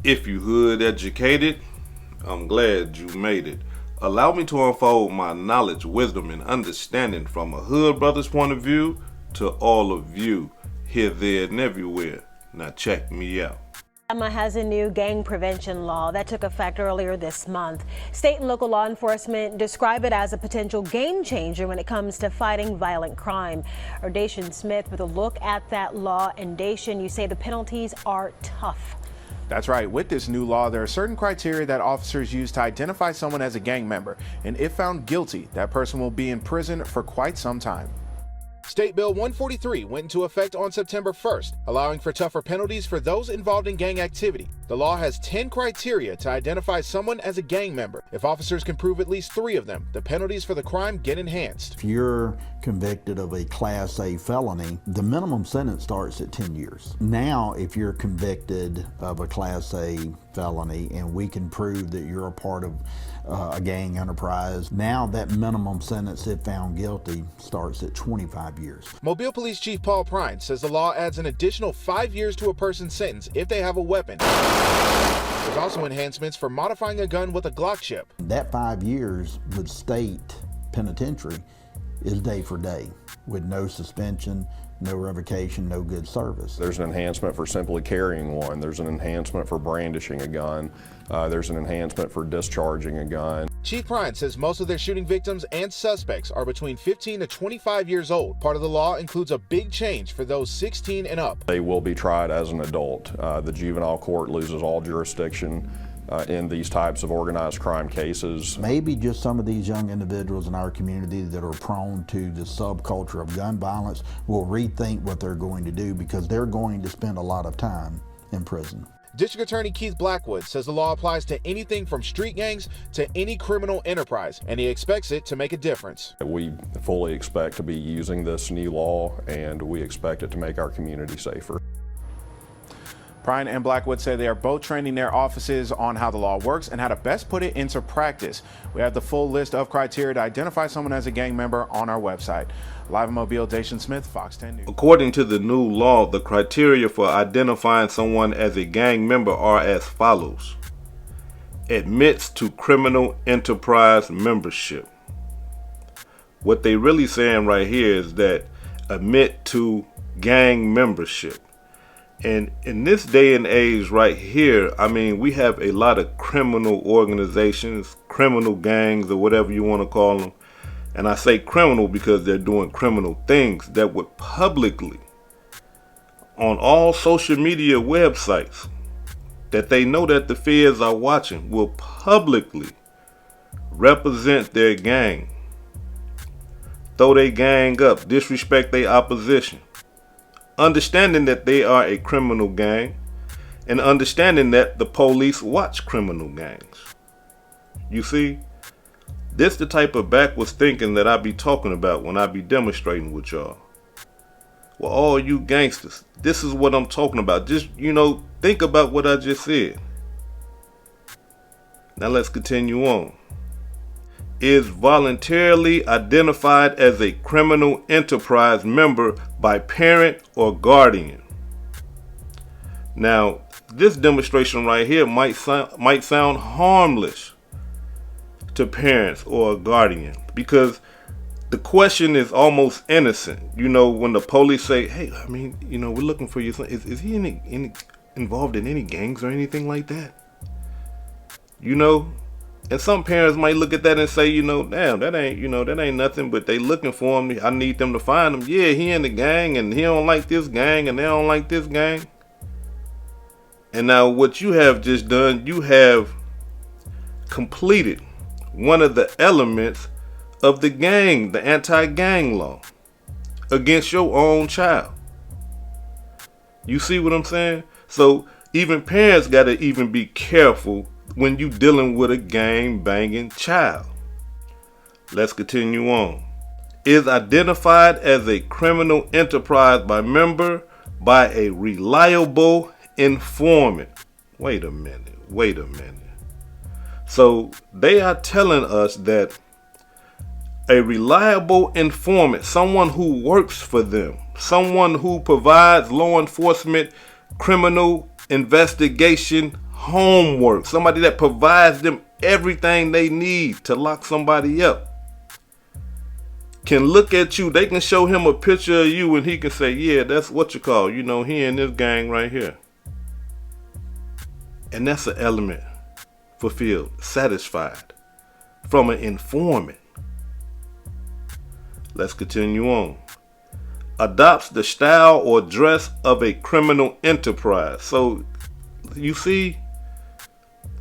If you hood educated, I'm glad you made it. Allow me to unfold my knowledge, wisdom, and understanding from a hood brother's point of view to all of you, here, there, and everywhere. Now check me out. Alabama has a new gang prevention law that took effect earlier this month. State and local law enforcement describe it as a potential game changer when it comes to fighting violent crime. Dacian Smith with a look at that law. And Dacian, you say the penalties are tough. That's right. With this new law, there are certain criteria that officers use to identify someone as a gang member. And if found guilty, that person will be in prison for quite some time. State Bill 143 went into effect on September 1st, allowing for tougher penalties for those involved in gang activity. The law has 10 criteria to identify someone as a gang member. If officers can prove at least 3 of them, the penalties for the crime get enhanced. If you're convicted of a Class A felony, the minimum sentence starts at 10 years. Now, if you're convicted of a Class A felony and we can prove that you're a part of a gang enterprise, now that minimum sentence, if found guilty, starts at 25 years. Mobile Police Chief Paul Prine says the law adds an additional 5 years to a person's sentence if they have a weapon. There's also enhancements for modifying a gun with a Glock chip. That 5 years with state penitentiary is day for day, with no suspension, no revocation, no good service. There's an enhancement for simply carrying one. There's an enhancement for brandishing a gun. There's an enhancement for discharging a gun. Chief Prine says most of their shooting victims and suspects are between 15 to 25 years old. Part of the law includes a big change for those 16 and up. They will be tried as an adult. The juvenile court loses all jurisdiction in these types of organized crime cases. Maybe just some of these young individuals in our community that are prone to the subculture of gun violence will rethink what they're going to do, because they're going to spend a lot of time in prison. District Attorney Keith Blackwood says the law applies to anything from street gangs to any criminal enterprise, and he expects it to make a difference. We fully expect to be using this new law, and we expect it to make our community safer. Prine and Blackwood say they are both training their offices on how the law works and how to best put it into practice. We have the full list of criteria to identify someone as a gang member on our website. Live in Mobile, Dacian Smith, Fox 10 News. According to the new law, the criteria for identifying someone as a gang member are as follows. Admits to criminal enterprise membership. What they really saying right here is that admit to gang membership. And in this day and age right here, I mean, we have a lot of criminal organizations, criminal gangs, or whatever you want to call them. And I say criminal because they're doing criminal things that would publicly, on all social media websites, that they know that the feds are watching, will publicly represent their gang, throw their gang up, disrespect their opposition. Understanding that they are a criminal gang, and understanding that the police watch criminal gangs. You see, this the type of backwards thinking that I be talking about when I be demonstrating with y'all. Well, all you gangsters, this is what I'm talking about. Just, think about what I just said. Now let's continue on. Is voluntarily identified as a criminal enterprise member by parent or guardian. Now, this demonstration right here might sound harmless to parents or a guardian, because the question is almost innocent. When the police say, hey, we're looking for your son. Is he involved in any gangs or anything like that? And some parents might look at that and say, damn, that ain't nothing, but they looking for him. I need them to find him. Yeah, he in the gang, and he don't like this gang, and they don't like this gang. And now what you have just done, you have completed one of the elements of the gang, the anti-gang law, against your own child. You see what I'm saying? So even parents got to even be careful when you dealing with a gang banging child. Let's continue on. Is identified as a criminal enterprise by a reliable informant. Wait a minute. So they are telling us that a reliable informant, someone who works for them, someone who provides law enforcement, criminal investigation, homework, somebody that provides them everything they need to lock somebody up, can look at you. They can show him a picture of you and he can say, yeah, that's what you call, he in this gang right here. And that's an element fulfilled, satisfied from an informant. Let's continue on. Adopts the style or dress of a criminal enterprise. So you see,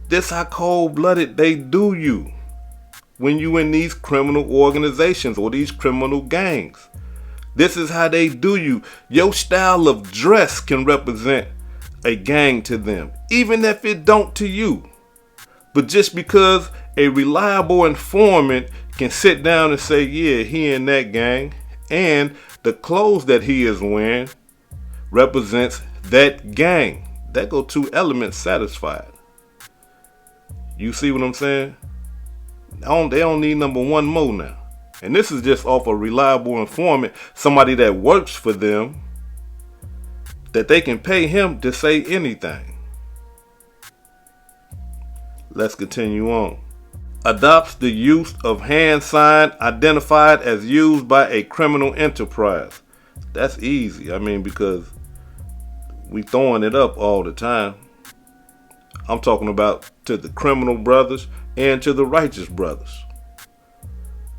this how cold-blooded they do you when you in these criminal organizations or these criminal gangs. This is how they do you. Your style of dress can represent a gang to them, even if it don't to you. But just because a reliable informant can sit down and say, yeah, he in that gang, and the clothes that he is wearing represents that gang. That go two elements satisfied. You see what I'm saying? They don't need number one more now. And this is just off a reliable informant, somebody that works for them, that they can pay him to say anything. Let's continue on. Adopts the use of hand sign identified as used by a criminal enterprise. That's easy. Because we throwing it up all the time. I'm talking about to the criminal brothers and to the righteous brothers.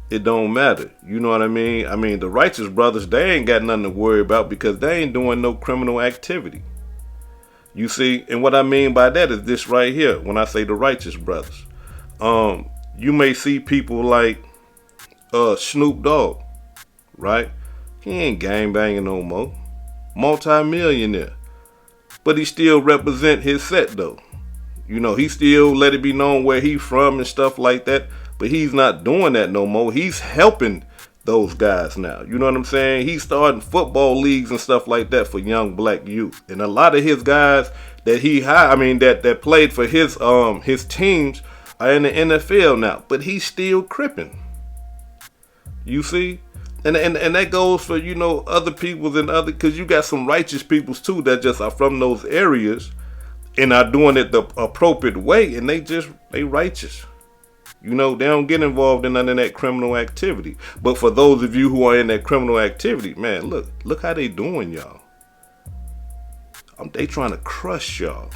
It don't matter. You know what I mean? The righteous brothers, they ain't got nothing to worry about because they ain't doing no criminal activity. You see, and what I mean by that is this right here. When I say the righteous brothers, you may see people like Snoop Dogg, right? He ain't gangbanging no more. Multi-millionaire. But he still represent his set though. He still let it be known where he from and stuff like that. But he's not doing that no more. He's helping those guys now. You know what I'm saying? He's starting football leagues and stuff like that for young black youth. And a lot of his guys that he hired, that played for his teams are in the NFL now. But he's still cripping. You see? And that goes for, other peoples and other, because you got some righteous peoples too that just are from those areas and are doing it the appropriate way, and they righteous. They don't get involved in none of that criminal activity. But for those of you who are in that criminal activity, man, look how they doing y'all. They trying to crush y'all.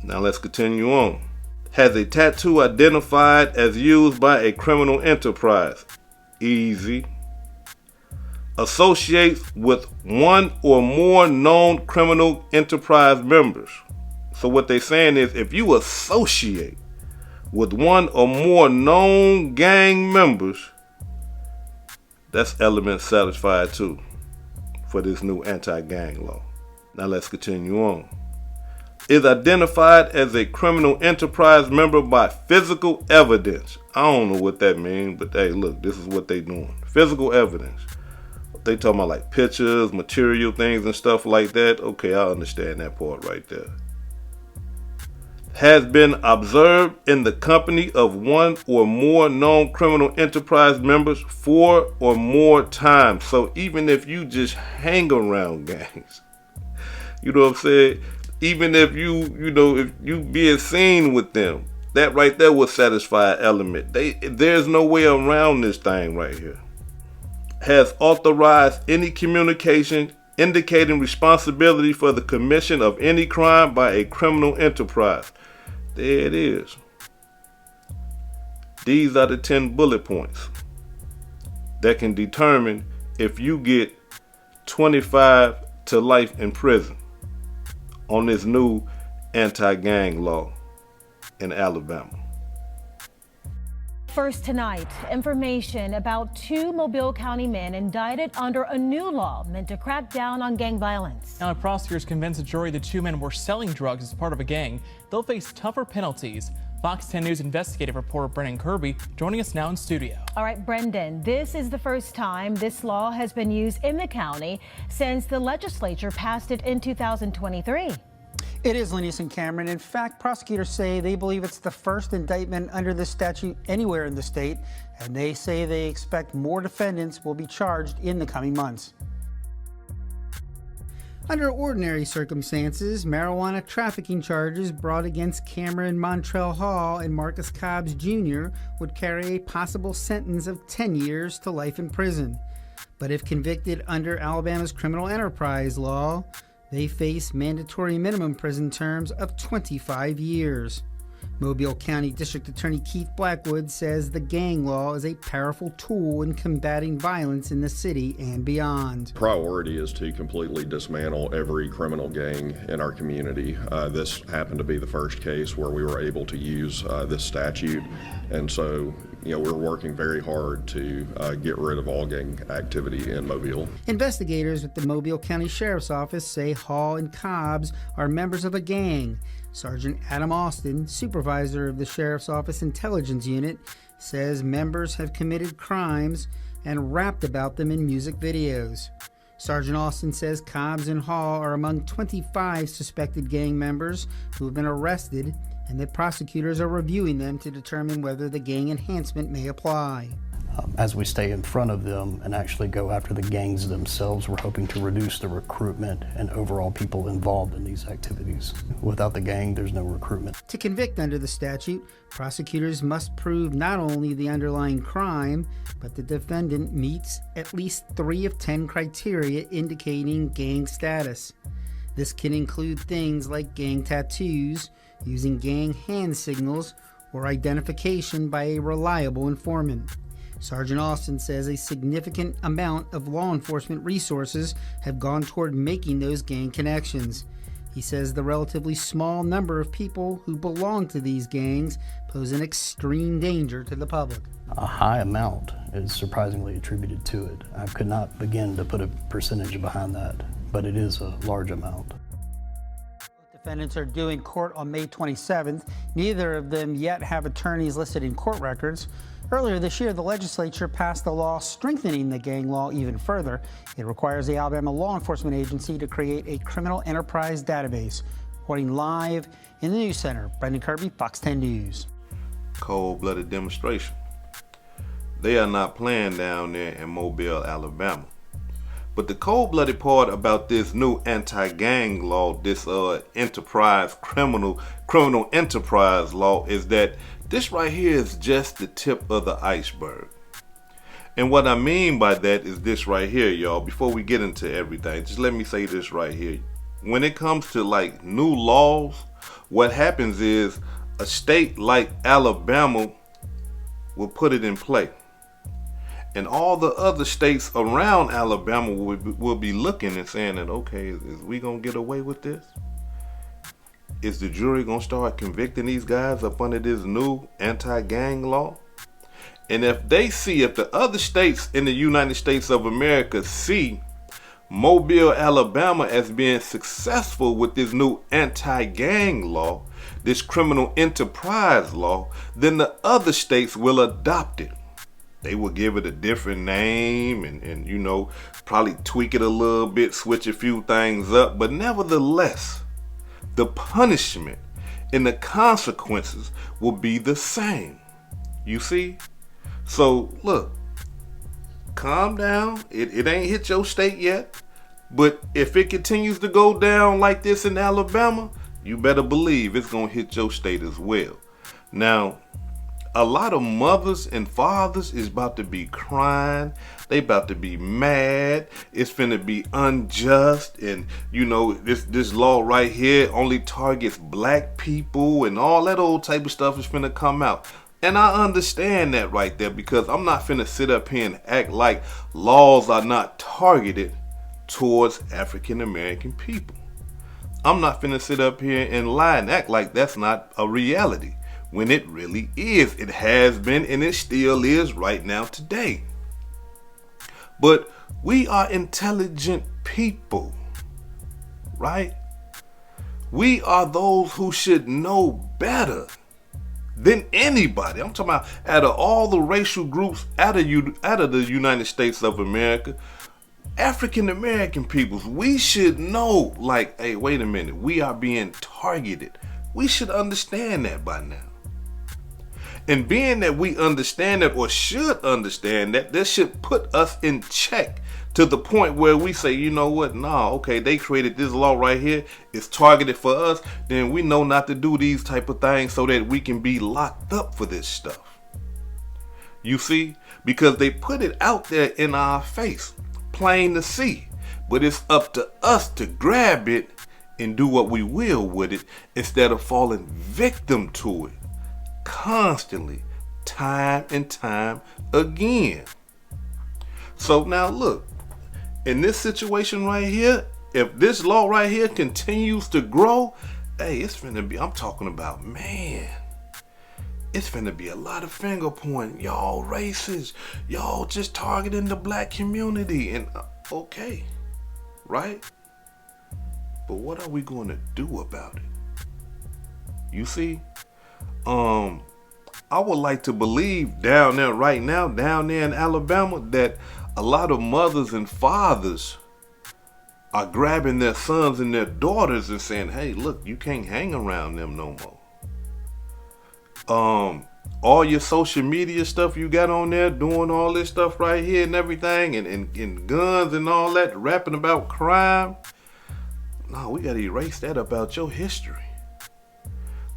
Now let's continue on. Has a tattoo identified as used by a criminal enterprise. Easy. Associates with one or more known criminal enterprise members. So what they're saying is if you associate with one or more known gang members, that's element satisfied too for this new anti-gang law. Now let's continue on. Is identified as a criminal enterprise member by physical evidence. I don't know what that means, but hey, look, this is what they doing. Physical evidence. They talking about like pictures, material things and stuff like that. Okay, I understand that part right there. Has been observed in the company of one or more known criminal enterprise members 4 or more times. So even if you just hang around gangs, you know what I'm saying? Even if if you being seen with them, that right there will satisfy an element. There's no way around this thing right here. Has authorized any communication indicating responsibility for the commission of any crime by a criminal enterprise. There it is. These are the 10 bullet points that can determine if you get 25 to life in prison on this new anti-gang law in Alabama. First tonight, information about 2 Mobile County men indicted under a new law meant to crack down on gang violence. Now, prosecutors convinced the jury the 2 men were selling drugs as part of a gang. They'll face tougher penalties. Fox 10 News investigative reporter Brendan Kirby joining us now in studio. All right, Brendan, this is the first time this law has been used in the county since the legislature passed it in 2023. It is, Lenise and Cameron. In fact, prosecutors say they believe it's the first indictment under this statute anywhere in the state, and they say they expect more defendants will be charged in the coming months. Under ordinary circumstances, marijuana trafficking charges brought against Cameron Montrell Hall and Marcus Cobbs Jr. would carry a possible sentence of 10 years to life in prison. But if convicted under Alabama's criminal enterprise law, they face mandatory minimum prison terms of 25 years. Mobile County District Attorney Keith Blackwood says the gang law is a powerful tool in combating violence in the city and beyond. Priority is to completely dismantle every criminal gang in our community. This happened to be the first case where we were able to use this statute, and so we're working very hard to get rid of all gang activity in Mobile. Investigators with the Mobile County Sheriff's Office say Hall and Cobbs are members of a gang. Sergeant Adam Austin, supervisor of the Sheriff's Office Intelligence Unit, says members have committed crimes and rapped about them in music videos. Sergeant Austin says Cobbs and Hall are among 25 suspected gang members who have been arrested, and that prosecutors are reviewing them to determine whether the gang enhancement may apply. As we stay in front of them and actually go after the gangs themselves, we're hoping to reduce the recruitment and overall people involved in these activities. Without the gang, there's no recruitment. To convict under the statute, prosecutors must prove not only the underlying crime, but the defendant meets at least 3 of 10 criteria indicating gang status. This can include things like gang tattoos, using gang hand signals, or identification by a reliable informant. Sergeant Austin says a significant amount of law enforcement resources have gone toward making those gang connections. He says the relatively small number of people who belong to these gangs pose an extreme danger to the public. A high amount is surprisingly attributed to it. I could not begin to put a percentage behind that, but it is a large amount. Defendants are due in court on May 27th. Neither of them yet have attorneys listed in court records. Earlier this year, the legislature passed a law strengthening the gang law even further. It requires the Alabama law enforcement agency to create a criminal enterprise database. Reporting live in the News Center, Brendan Kirby, Fox 10 News. Cold-blooded demonstration. They are not playing down there in Mobile, Alabama. But the cold-blooded part about this new anti-gang law, this criminal enterprise law, is that this right here is just the tip of the iceberg. And what I mean by that is this right here, y'all. Before we get into everything, just let me say this right here. When it comes to like new laws, what happens is a state like Alabama will put it in play. And all the other states around Alabama will be looking and saying that, okay, is we gonna get away with this? Is the jury gonna start convicting these guys up under this new anti-gang law? And if the other states in the United States of America see Mobile, Alabama as being successful with this new anti-gang law, this criminal enterprise law, then the other states will adopt it. They will give it a different name and probably tweak it a little bit, switch a few things up, but nevertheless, the punishment and the consequences will be the same. You see? So look, calm down. It ain't hit your state yet, but if it continues to go down like this in Alabama, you better believe it's gonna hit your state as well. Now, a lot of mothers and fathers is about to be crying. They about to be mad. It's finna be unjust. And this law right here only targets black people and all that old type of stuff is finna come out. And I understand that right there, because I'm not finna sit up here and act like laws are not targeted towards African American people. I'm not finna sit up here and lie and act like that's not a reality, when it really is. It has been and it still is right now today. But we are intelligent people, right? We are those who should know better than anybody. I'm talking about out of all the racial groups out of the United States of America, African American peoples, we should know, like, hey, wait a minute, we are being targeted. We should understand that by now. And being that we understand that, or should understand that, this should put us in check to the point where we say, you know what, nah, okay, they created this law right here, it's targeted for us, then we know not to do these type of things so that we can be locked up for this stuff. You see, because they put it out there in our face, plain to see, but it's up to us to grab it and do what we will with it instead of falling victim to it constantly, time and time again. So now look, in this situation right here, if this law right here continues to grow, hey, it's finna be, I'm talking about, man, it's finna be a lot of finger pointing. Y'all racist. Y'all just targeting the black community. And okay, right? But what are we going to do about it? You see, I would like to believe down there right now, down there in Alabama, that a lot of mothers and fathers are grabbing their sons and their daughters and saying, hey, look, you can't hang around them no more. All your social media stuff you got on there, doing all this stuff right here and everything, and guns and all that, rapping about crime. No, we got to erase that about your history.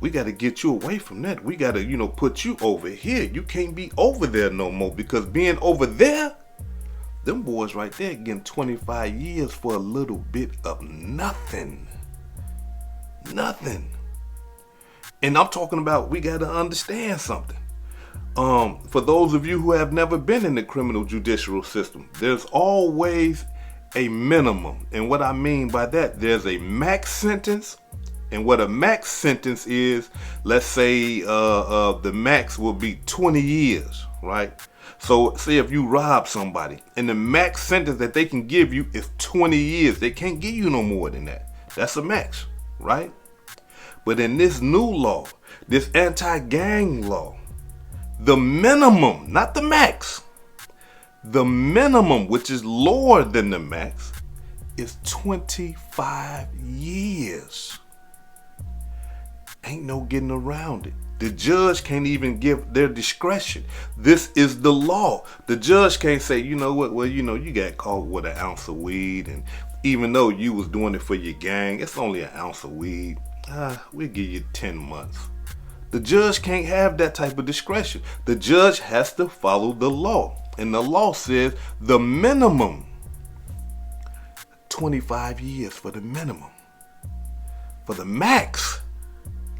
We got to get you away from that. We got to, put you over here. You can't be over there no more, because being over there, them boys right there getting 25 years for a little bit of nothing. Nothing. And I'm talking about, we got to understand something. For those of you who have never been in the criminal judicial system, there's always a minimum. And what I mean by that, there's a max sentence. And what a max sentence is, let's say the max will be 20 years, right? So say if you rob somebody and the max sentence that they can give you is 20 years. They can't give you no more than that. That's a max, right? But in this new law, this anti-gang law, the minimum, not the max, the minimum, which is lower than the max, is 25 years. Ain't no getting around it. The judge can't even give their discretion. This is the law. The judge can't say, you know what, well, you got caught with an ounce of weed, and even though you was doing it for your gang, it's only an ounce of weed. We'll give you 10 months. The judge can't have that type of discretion. The judge has to follow the law. And the law says the minimum, 25 years for the minimum. For the max,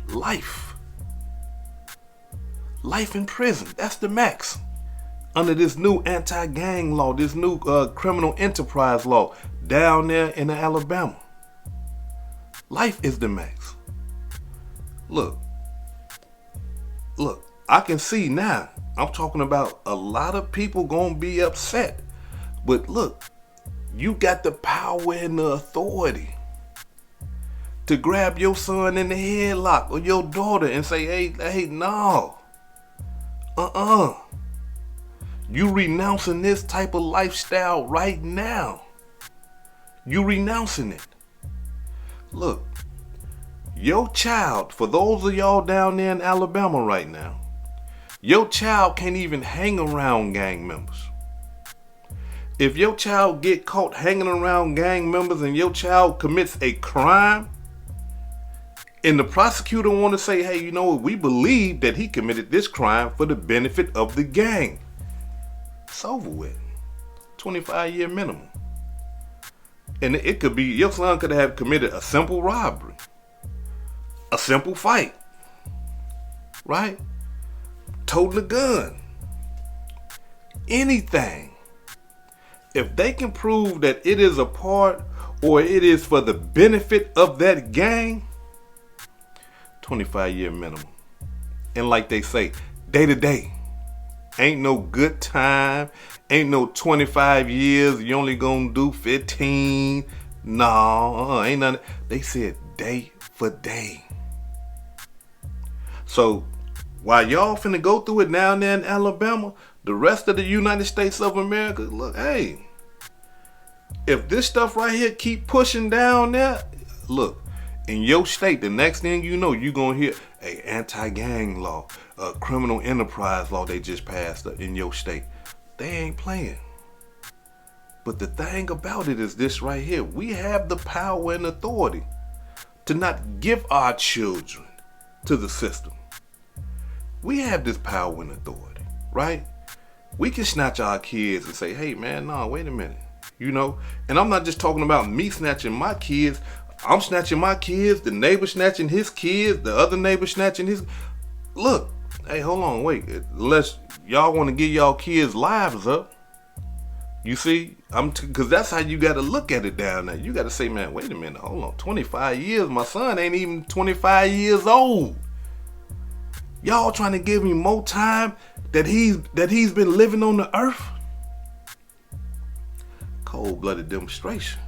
life. Life in prison, that's the max. Under this new anti-gang law, this new criminal enterprise law down there in Alabama. Life is the max. Look, I can see now, I'm talking about a lot of people gonna be upset. But look, you got the power and the authority to grab your son in the headlock or your daughter and say, hey, no. You renouncing this type of lifestyle right now. You renouncing it. Look, your child, for those of y'all down there in Alabama right now, your child can't even hang around gang members. If your child get caught hanging around gang members and your child commits a crime, and the prosecutor want to say, hey, you know what, we believe that he committed this crime for the benefit of the gang. It's over with. 25-year minimum. And it could be, your son could have committed a simple robbery, a simple fight, right? Toting a gun, anything. If they can prove that it is a part or it is for the benefit of that gang, 25-year minimum. And like they say, day to day, ain't no good time, ain't no 25 years, you only gonna do 15. No, ain't nothing. They said day for day. So while y'all finna go through it down there in Alabama, the rest of the United States of America, look, hey, if this stuff right here keep pushing down there, look, in your state, the next thing you know, you're going to hear a anti-gang law, a criminal enterprise law they just passed in your state. They ain't playing. But the thing about it is this right here. We have the power and authority to not give our children to the system. We have this power and authority, right? We can snatch our kids and say, hey man, no, wait a minute. You know, and I'm not just talking about me snatching my kids. I'm snatching my kids, the neighbor snatching his kids, the other neighbor snatching his. Look, hey, hold on, wait. Unless y'all want to get y'all kids' lives up. You see, because that's how you got to look at it down there. You got to say, man, wait a minute, hold on. 25 years, my son ain't even 25 years old. Y'all trying to give him more time that he's been living on the earth? Cold-blooded demonstration.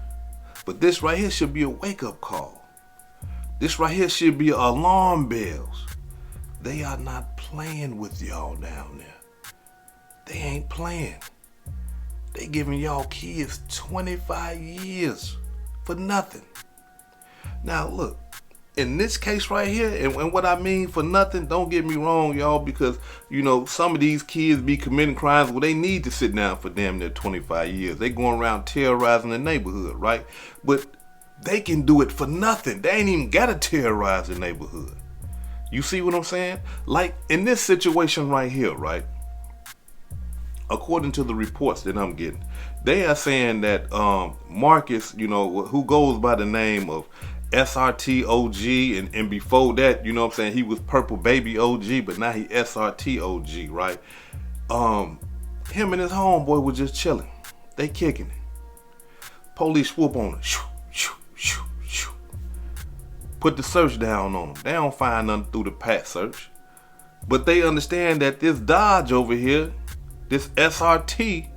But this right here should be a wake-up call. This right here should be alarm bells. They are not playing with y'all down there. They ain't playing. They giving y'all kids 25 years for nothing. Now look, in this case right here, and what I mean for nothing, don't get me wrong, y'all, because, you know, some of these kids be committing crimes where they need to sit down for damn near 25 years. They going around terrorizing the neighborhood, right? But they can do it for nothing. They ain't even gotta terrorize the neighborhood. You see what I'm saying? Like in this situation right here, right? According to the reports that I'm getting, they are saying that Marcus, you know, who goes by the name of SRT OG, and before that, you know what I'm saying, he was Purple Baby OG, but now he SRT OG, right? Him and his homeboy were just chilling. They kicking it. Police swoop on him. Shoo, shoo, shoo, shoo. Put the search down on them. They don't find nothing through the pat search. But they understand that this Dodge over here, this SRT,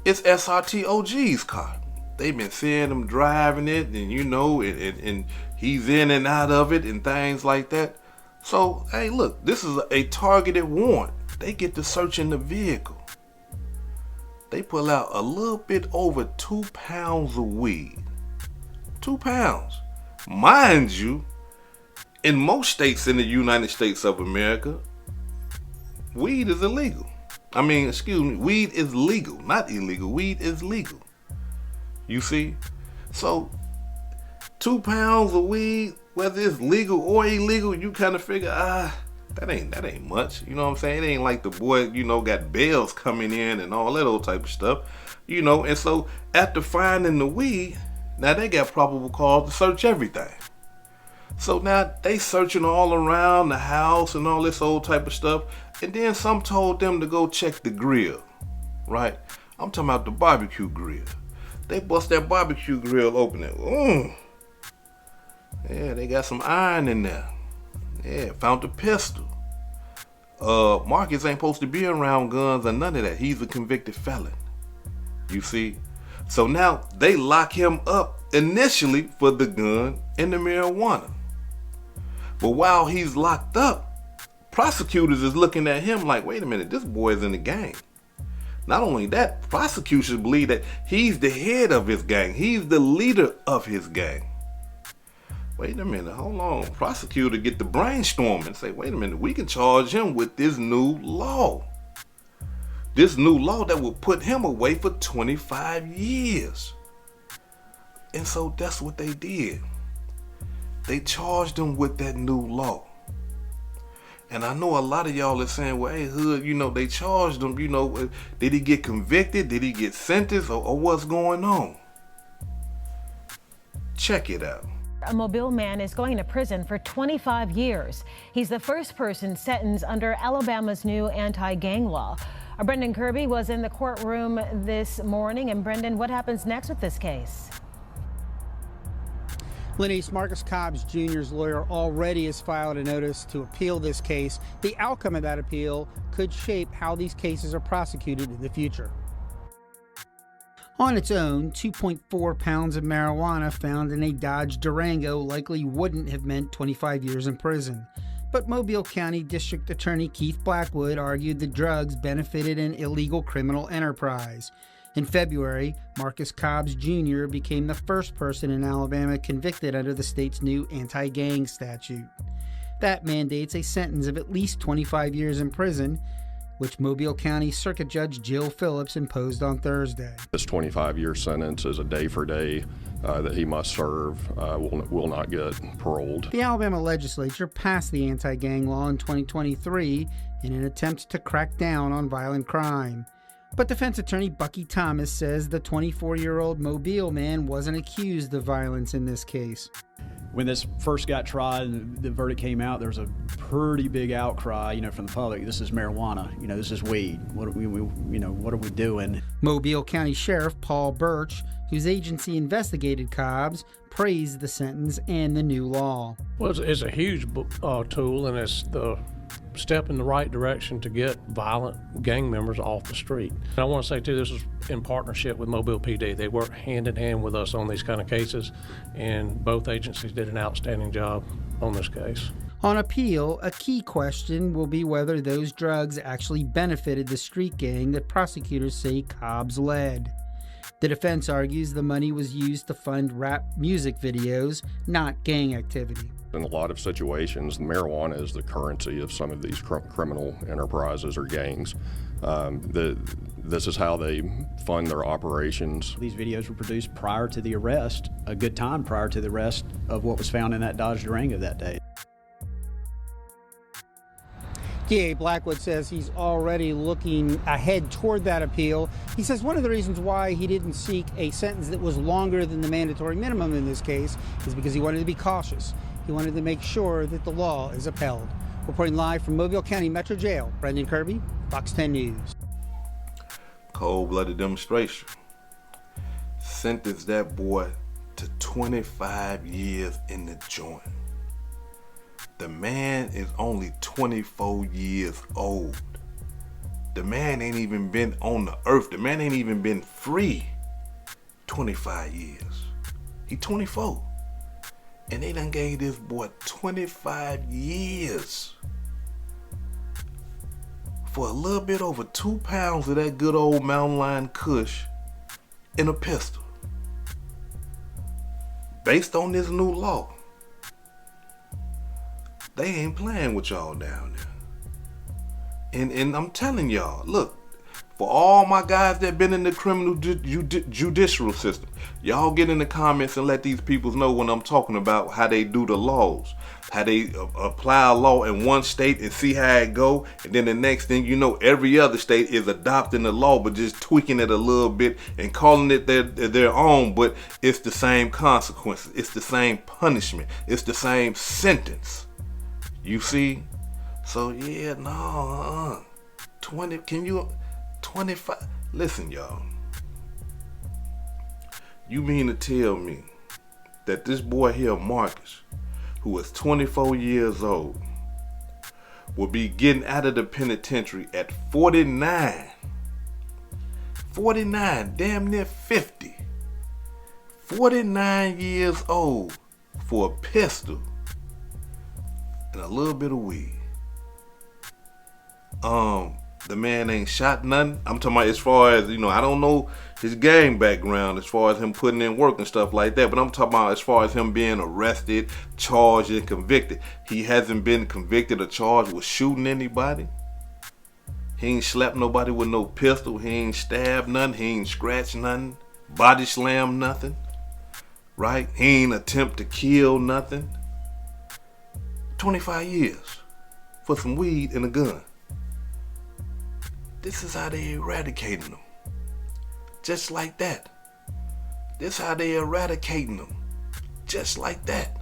it's SRT OG's car. They've been seeing him driving it, and you know, and he's in and out of it and things like that. So, hey, look, this is a targeted warrant. They get to searching the vehicle. They pull out a little bit over 2 pounds of weed. 2 pounds. Mind you, in most states in the United States of America, weed is illegal. I mean, excuse me, weed is legal, not illegal. Weed is legal. You see? So 2 pounds of weed, whether it's legal or illegal, you kind of figure, that ain't much. You know what I'm saying? It ain't like the boy, you know, got bails coming in and all that old type of stuff. You know, and so after finding the weed, now they got probable cause to search everything. So now they searching all around the house and all this old type of stuff. And then some told them to go check the grill, right? I'm talking about the barbecue grill. They bust that barbecue grill open there. Yeah, they got some iron in there. Yeah, found a pistol. Marcus ain't supposed to be around guns or none of that. He's a convicted felon. You see? So now they lock him up initially for the gun and the marijuana. But while he's locked up, prosecutors is looking at him like, wait a minute, this boy's in the gang. Not only that, prosecutors believe that he's the head of his gang. He's the leader of his gang. Wait a minute, hold on. Prosecutor get the brainstorm and say, wait a minute, we can charge him with this new law. This new law that will put him away for 25 years. And so that's what they did. They charged him with that new law. And I know a lot of y'all are saying, well, hey, Hood, you know, they charged him, you know, did he get convicted? Did he get sentenced? Or what's going on? Check it out. A Mobile man is going to prison for 25 years. He's the first person sentenced under Alabama's new anti-gang law. Our Brendan Kirby was in the courtroom this morning. And Brendan, what happens next with this case? Lenise, Marcus Cobbs Jr.'s lawyer already has filed a notice to appeal this case. The outcome of that appeal could shape how these cases are prosecuted in the future. On its own, 2.4 pounds of marijuana found in a Dodge Durango likely wouldn't have meant 25 years in prison. But Mobile County District Attorney Keith Blackwood argued the drugs benefited an illegal criminal enterprise. In February, Marcus Cobbs Jr. became the first person in Alabama convicted under the state's new anti-gang statute. That mandates a sentence of at least 25 years in prison which Mobile County Circuit Judge Jill Phillips imposed on Thursday. This 25-year sentence is a day for day that he must serve, will not get paroled. The Alabama legislature passed the anti-gang law in 2023 in an attempt to crack down on violent crime. But defense attorney Bucky Thomas says the 24-year-old Mobile man wasn't accused of violence in this case. When this first got tried and the verdict came out, there was a pretty big outcry, from the public. This is marijuana. This is weed. What are we doing? Mobile County Sheriff Paul Birch, whose agency investigated Cobbs, praised the sentence and the new law. Well, it's a huge tool, and it's the step in the right direction to get violent gang members off the street. And I want to say, too, this is in partnership with Mobile PD. They work hand in hand with us on these kind of cases, and both agencies did an outstanding job on this case. On appeal, a key question will be whether those drugs actually benefited the street gang that prosecutors say Cobbs led. The defense argues the money was used to fund rap music videos, not gang activity. In a lot of situations, marijuana is the currency of some of these criminal enterprises or gangs. This is how they fund their operations. These videos were produced prior to the arrest, a good time prior to the arrest of what was found in that Dodge Durango that day. DA Blackwood says he's already looking ahead toward that appeal. He says one of the reasons why he didn't seek a sentence that was longer than the mandatory minimum in this case is because he wanted to be cautious. He wanted to make sure that the law is upheld. Reporting live from Mobile County Metro Jail, Brendan Kirby, Fox 10 News. Cold-blooded demonstration. Sentenced that boy to 25 years in the joint. The man is only 24 years old. The man ain't even been on the earth. The man ain't even been free 25 years. He 24. And they done gave this boy 25 years for a little bit over 2 pounds of that good old Mountain Lion Kush and a pistol. Based on this new law, they ain't playing with y'all down there. And I'm telling y'all, look, for all my guys that been in the criminal judicial system, y'all get in the comments and let these people know when I'm talking about how they do the laws, how they apply a law in one state and see how it go, and then the next thing you know, every other state is adopting the law but just tweaking it a little bit and calling it their own, but it's the same consequences, it's the same punishment, it's the same sentence. You see? So yeah, no, 25, listen y'all. You mean to tell me that this boy here, Marcus, who is 24 years old, will be getting out of the penitentiary at 49, damn near 50, 49 years old for a pistol and a little bit of weed. The man ain't shot nothing. I'm talking about as far as, I don't know his gang background as far as him putting in work and stuff like that, but I'm talking about as far as him being arrested, charged, and convicted. He hasn't been convicted or charged with shooting anybody. He ain't slapped nobody with no pistol. He ain't stabbed nothing. He ain't scratched nothing. Body slammed nothing. Right? He ain't attempt to kill nothing. 25 years for some weed and a gun. This is how they eradicating them. Just like that. This how they eradicating them. Just like that.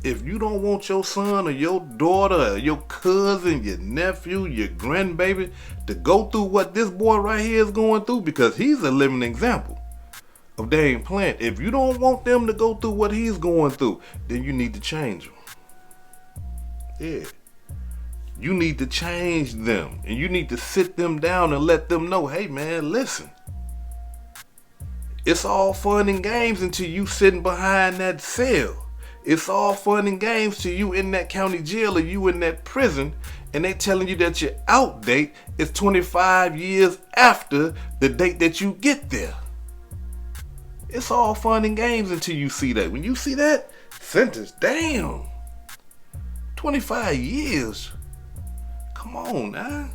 If you don't want your son or your daughter or your cousin, your nephew, your grandbaby to go through what this boy right here is going through, because he's a living example of they ain't playing. If you don't want them to go through what he's going through, then you need to change them. Yeah. You need to change them, and you need to sit them down and let them know, hey man, listen. It's all fun and games until you sitting behind that cell. It's all fun and games till you in that county jail or you in that prison, and they telling you that your out date is 25 years after the date that you get there. It's all fun and games until you see that. When you see that sentence, damn, 25 years. Come on now.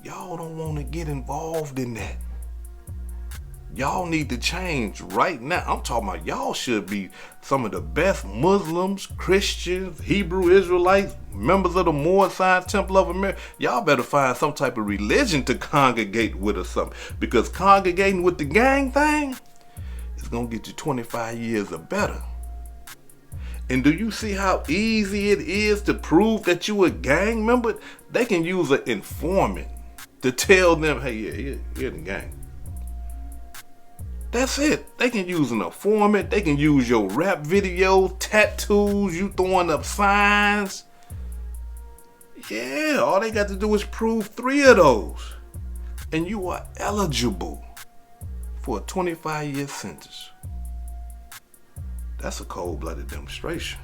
Y'all don't want to get involved in that. Y'all need to change right now. I'm talking about y'all should be some of the best Muslims, Christians, Hebrew Israelites, members of the Moor Science Temple of America. Y'all better find some type of religion to congregate with or something. Because congregating with the gang thing is going to get you 25 years or better. And do you see how easy it is to prove that you a gang member? They can use an informant to tell them, hey, yeah, you're in the gang. That's it. They can use an informant. They can use your rap videos, tattoos, you throwing up signs. Yeah, all they got to do is prove 3 of those. And you are eligible for a 25-year sentence. That's a cold-blooded demonstration.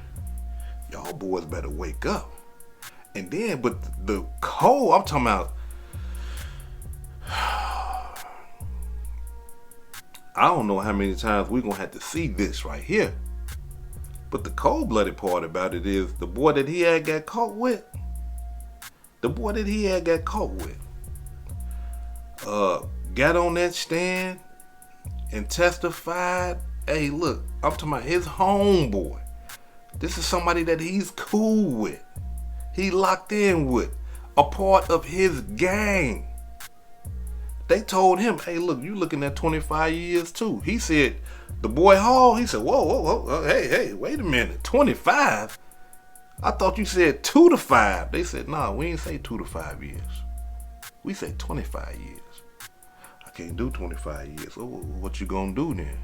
Y'all boys better wake up. And then, but the code, I'm talking about, I don't know how many times we're going to have to see this right here. But the cold-blooded part about it is the boy that he had got caught with, got on that stand and testified. Hey, look, I'm talking about his homeboy. This is somebody that he's cool with. He locked in with. A part of his gang. They told him, hey, look, you looking at 25 years too. He said, the boy Hall, he said, whoa, hey, wait a minute, 25? I thought you said 2 to 5. They said, nah, we ain't say 2 to 5 years. We said 25 years. I can't do 25 years. So what you gonna do then?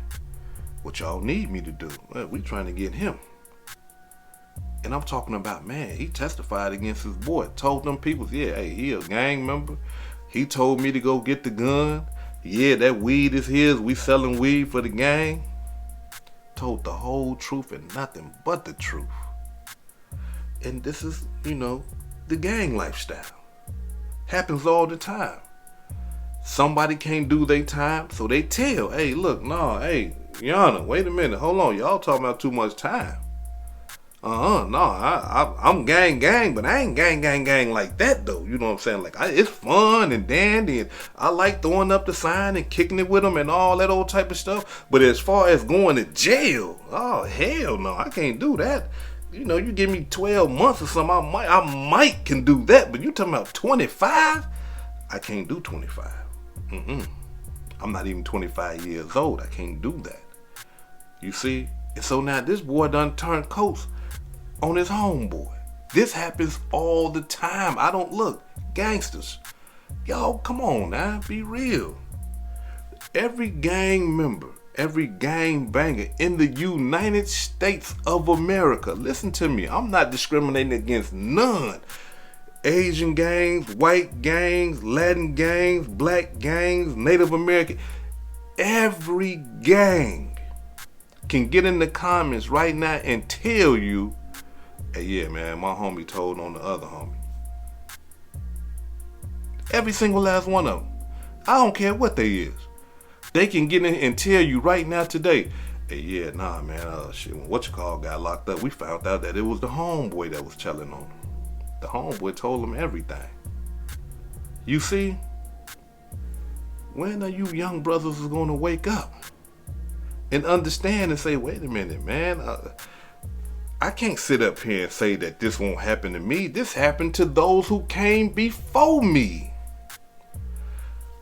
What y'all need me to do? Well, we trying to get him. And I'm talking about, man, he testified against his boy. Told them people, yeah, hey, he a gang member. He told me to go get the gun. Yeah, that weed is his. We selling weed for the gang. Told the whole truth and nothing but the truth. And this is, the gang lifestyle. Happens all the time. Somebody can't do their time, so they tell, hey, look, hey, Yana, wait a minute, hold on, y'all talking about too much time. I'm gang, but I ain't gang like that though. You know what I'm saying? Like, it's fun and dandy, and I like throwing up the sign and kicking it with them and all that old type of stuff. But as far as going to jail, oh hell no, I can't do that. You give me 12 months or something, I might can do that. But you talking about 25? I can't do 25. I'm not even 25 years old. I can't do that. You see? And so now this boy done turned coats on his homeboy. This happens all the time. I don't look. Gangsters. Y'all, come on now. Be real. Every gang member, every gang banger in the United States of America. Listen to me. I'm not discriminating against none. Asian gangs, white gangs, Latin gangs, black gangs, Native American. Every gang can get in the comments right now and tell you, hey, yeah, man, my homie told on the other homie. Every single last one of them. I don't care what they is. They can get in and tell you right now today, hey, yeah, nah, man, shit, when whatchamacallit got locked up, we found out that it was the homeboy that was telling on him. The homeboy told him everything. You see, when are you young brothers going to wake up and understand and say, wait a minute, man, I can't sit up here and say that this won't happen to me. This happened to those who came before me.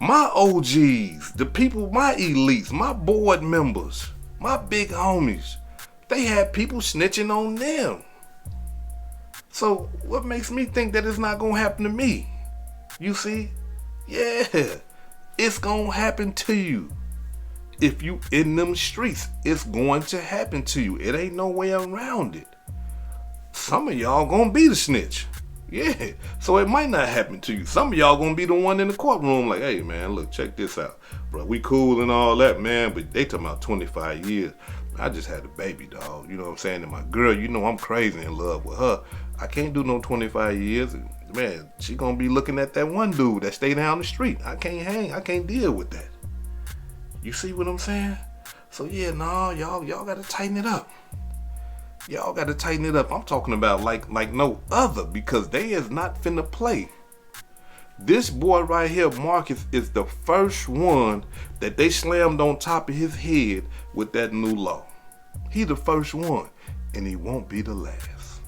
My OGs, the people, my elites, my board members, my big homies, they had people snitching on them. So what makes me think that it's not going to happen to me? You see? Yeah, it's going to happen to you. If you in them streets, it's going to happen to you. It ain't no way around it. Some of y'all going to be the snitch. Yeah, so it might not happen to you. Some of y'all going to be the one in the courtroom like, hey, man, look, check this out. Bro, we cool and all that, man, but they talking about 25 years. I just had a baby, dog. You know what I'm saying? And my girl, I'm crazy in love with her. I can't do no 25 years. Man, she gonna be looking at that one dude that stay down the street. I can't hang. I can't deal with that. You see what I'm saying? So yeah, no, y'all gotta tighten it up. Y'all gotta tighten it up. I'm talking about like no other, because they is not finna play. This boy right here, Marcus, is the first one that they slammed on top of his head with that new law. He the first one, and he won't be the last.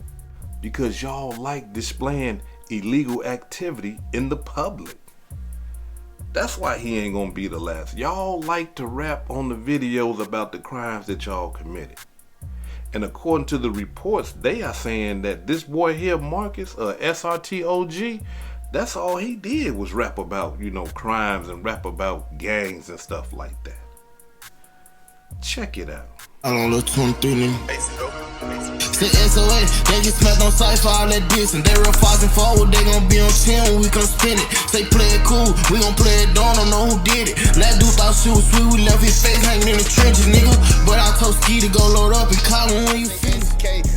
Because y'all like displaying illegal activity in the public. That's why he ain't gonna be the last. Y'all like to rap on the videos about the crimes that y'all committed. And according to the reports, they are saying that this boy here, Marcus, SRT OG, that's all he did was rap about, crimes and rap about gangs and stuff like that. Check it out. I don't look 23 nigga. Say SOA, they get smacked on sight for all that diss. And they real fast and forward, they gon' be on 10 when we come spin it. Say play it cool, we gon' play it down, don't know who did it. That dude thought she was sweet, we left his face hanging in the trenches, nigga. But I told Ski to go load up and call him when you finish.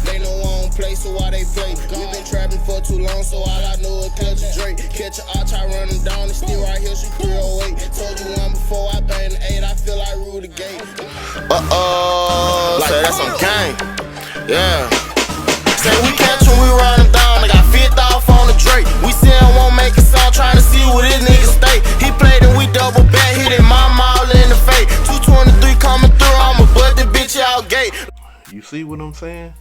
They know I don't play, so why they play? We been trapping for too long, so all I know is catch a Drake. Catch a arch, I run him down, and still right here, she 308. Told you one before, I banged 8, I feel like Rudy Gay. Like that's some gang, yeah. Say we catch him, we run him down. I got 50 off on the Drake. We see him won't make a sound, trying to see what his niggas stay. He played and we double back, hit him my all in the face. 223 coming through, I'ma butt the bitch out gate. You see what I'm saying?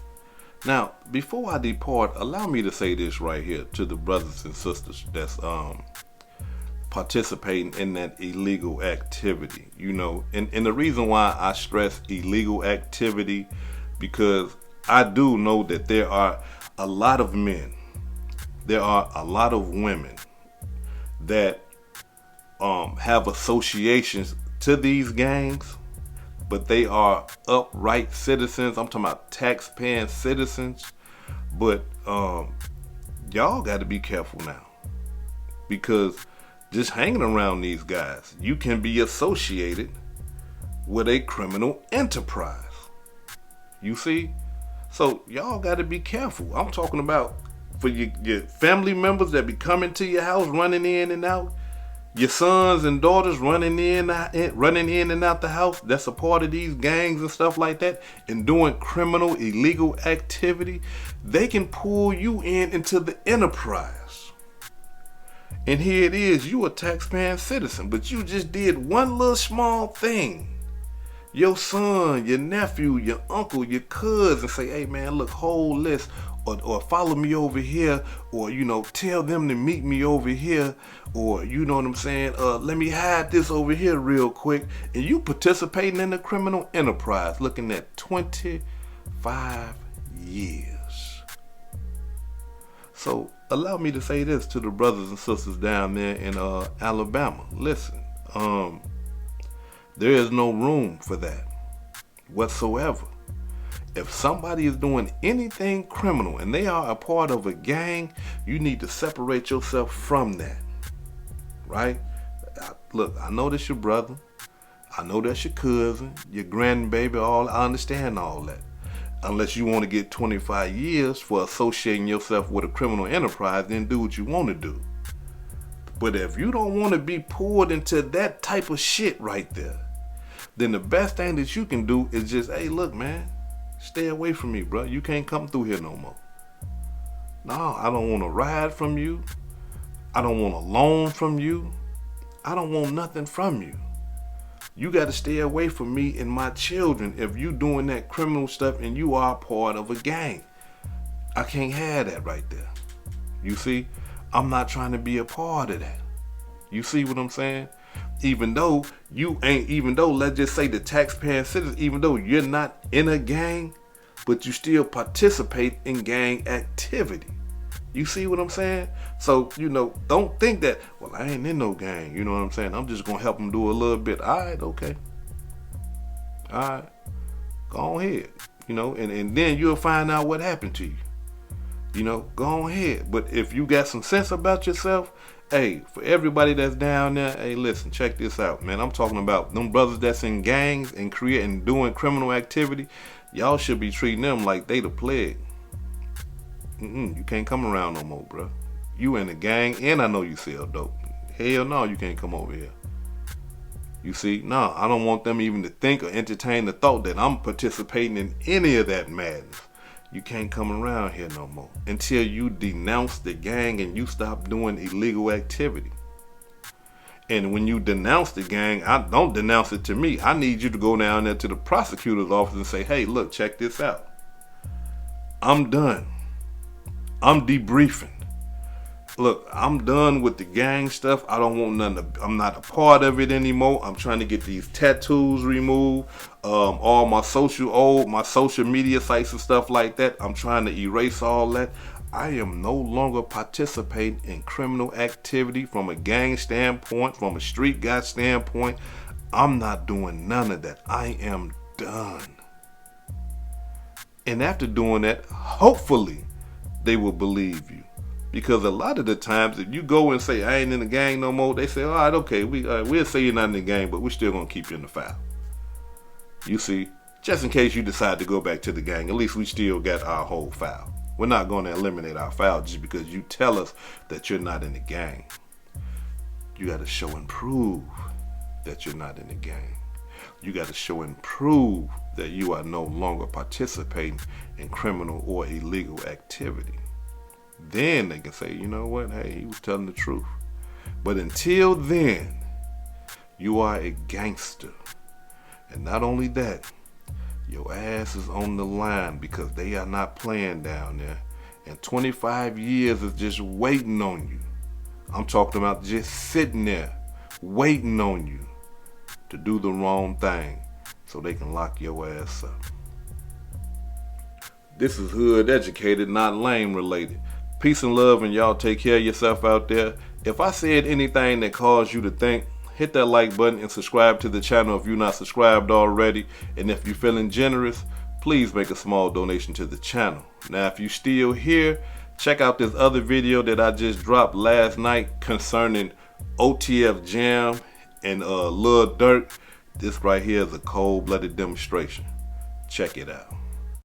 Now, before I depart, allow me to say this right here to the brothers and sisters that's participating in that illegal activity, and the reason why I stress illegal activity, because I do know that there are a lot of men, there are a lot of women that have associations to these gangs, but they are upright citizens. I'm talking about tax-paying citizens. But y'all got to be careful now, because just hanging around these guys, you can be associated with a criminal enterprise. You see? So y'all got to be careful. I'm talking about for your family members that be coming to your house, running in and out, your sons and daughters running in and out the house, that's a part of these gangs and stuff like that, and doing criminal illegal activity. They can pull you into the enterprise. And here it is, you a taxpaying citizen, but you just did one little small thing. Your son, your nephew, your uncle, your cousin say, hey man, look, hold this, or follow me over here, or tell them to meet me over here, or you know what I'm saying, let me hide this over here real quick, and you participating in the criminal enterprise, looking at 25 years. So allow me to say this to the brothers and sisters down there in Alabama. Listen, there is no room for that whatsoever. If somebody is doing anything criminal and they are a part of a gang, you need to separate yourself from that, right? Look, I know that's your brother. I know that's your cousin, your grandbaby, I understand all that. Unless you want to get 25 years for associating yourself with a criminal enterprise, then do what you want to do. But if you don't want to be pulled into that type of shit right there, then the best thing that you can do is just, hey, look, man, stay away from me, bro. You can't come through here no more. No, I don't want a ride from you. I don't want a loan from you. I don't want nothing from you. You got to stay away from me and my children if you doing that criminal stuff and you are part of a gang. I can't have that right there. You see, I'm not trying to be a part of that. You see what I'm saying? Even though let's just say the taxpaying citizens, even though you're not in a gang, but you still participate in gang activity. You see what I'm saying? So, don't think that, well, I ain't in no gang. You know what I'm saying? I'm just going to help them do a little bit. All right, okay. All right. Go ahead. And then you'll find out what happened to you. Go ahead. But if you got some sense about yourself, hey, for everybody that's down there, hey, listen, check this out, man. I'm talking about them brothers that's in gangs and creating, doing criminal activity. Y'all should be treating them like they the plague. You can't come around no more, bro. You in a gang, and I know you sell dope. Hell no, you can't come over here. You see, no, I don't want them even to think or entertain the thought that I'm participating in any of that madness. you can't come around here no more until you denounce the gang and you stop doing illegal activity. And when you denounce the gang, I don't denounce it to me. I need you to go down there to the prosecutor's office and say, hey, look, check this out. I'm done. I'm debriefing. Look, I'm done with the gang stuff. I don't want nothing. I'm not a part of it anymore. I'm trying to get these tattoos removed. All my social media sites and stuff like that. I'm trying to erase all that. I am no longer participating in criminal activity from a gang standpoint, from a street guy standpoint. I'm not doing none of that. I am done. And after doing that, hopefully they will believe you. Because a lot of the times, if you go and say, I ain't in the gang no more, they say, all right, okay, we'll say you're not in the gang, but we're still going to keep you in the file. You see, just in case you decide to go back to the gang, at least we still got our whole file. We're not going to eliminate our file just because you tell us that you're not in the gang. You got to show and prove that you're not in the gang. You got to show and prove that you are no longer participating in criminal or illegal activity. Then they can say, you know what, hey, he was telling the truth. But until then, you are a gangster. And not only that, your ass is on the line because they are not playing down there. And 25 years is just waiting on you. I'm talking about just sitting there, waiting on you to do the wrong thing so they can lock your ass up. This is Hood Educated, not Lame Related. Peace and love, and y'all take care of yourself out there. If I said anything that caused you to think, hit that like button and subscribe to the channel if you're not subscribed already. And if you're feeling generous, please make a small donation to the channel. Now, if you're still here, check out this other video that I just dropped last night concerning OTF Jam and Lil Durk. This right here is a cold-blooded demonstration. Check it out.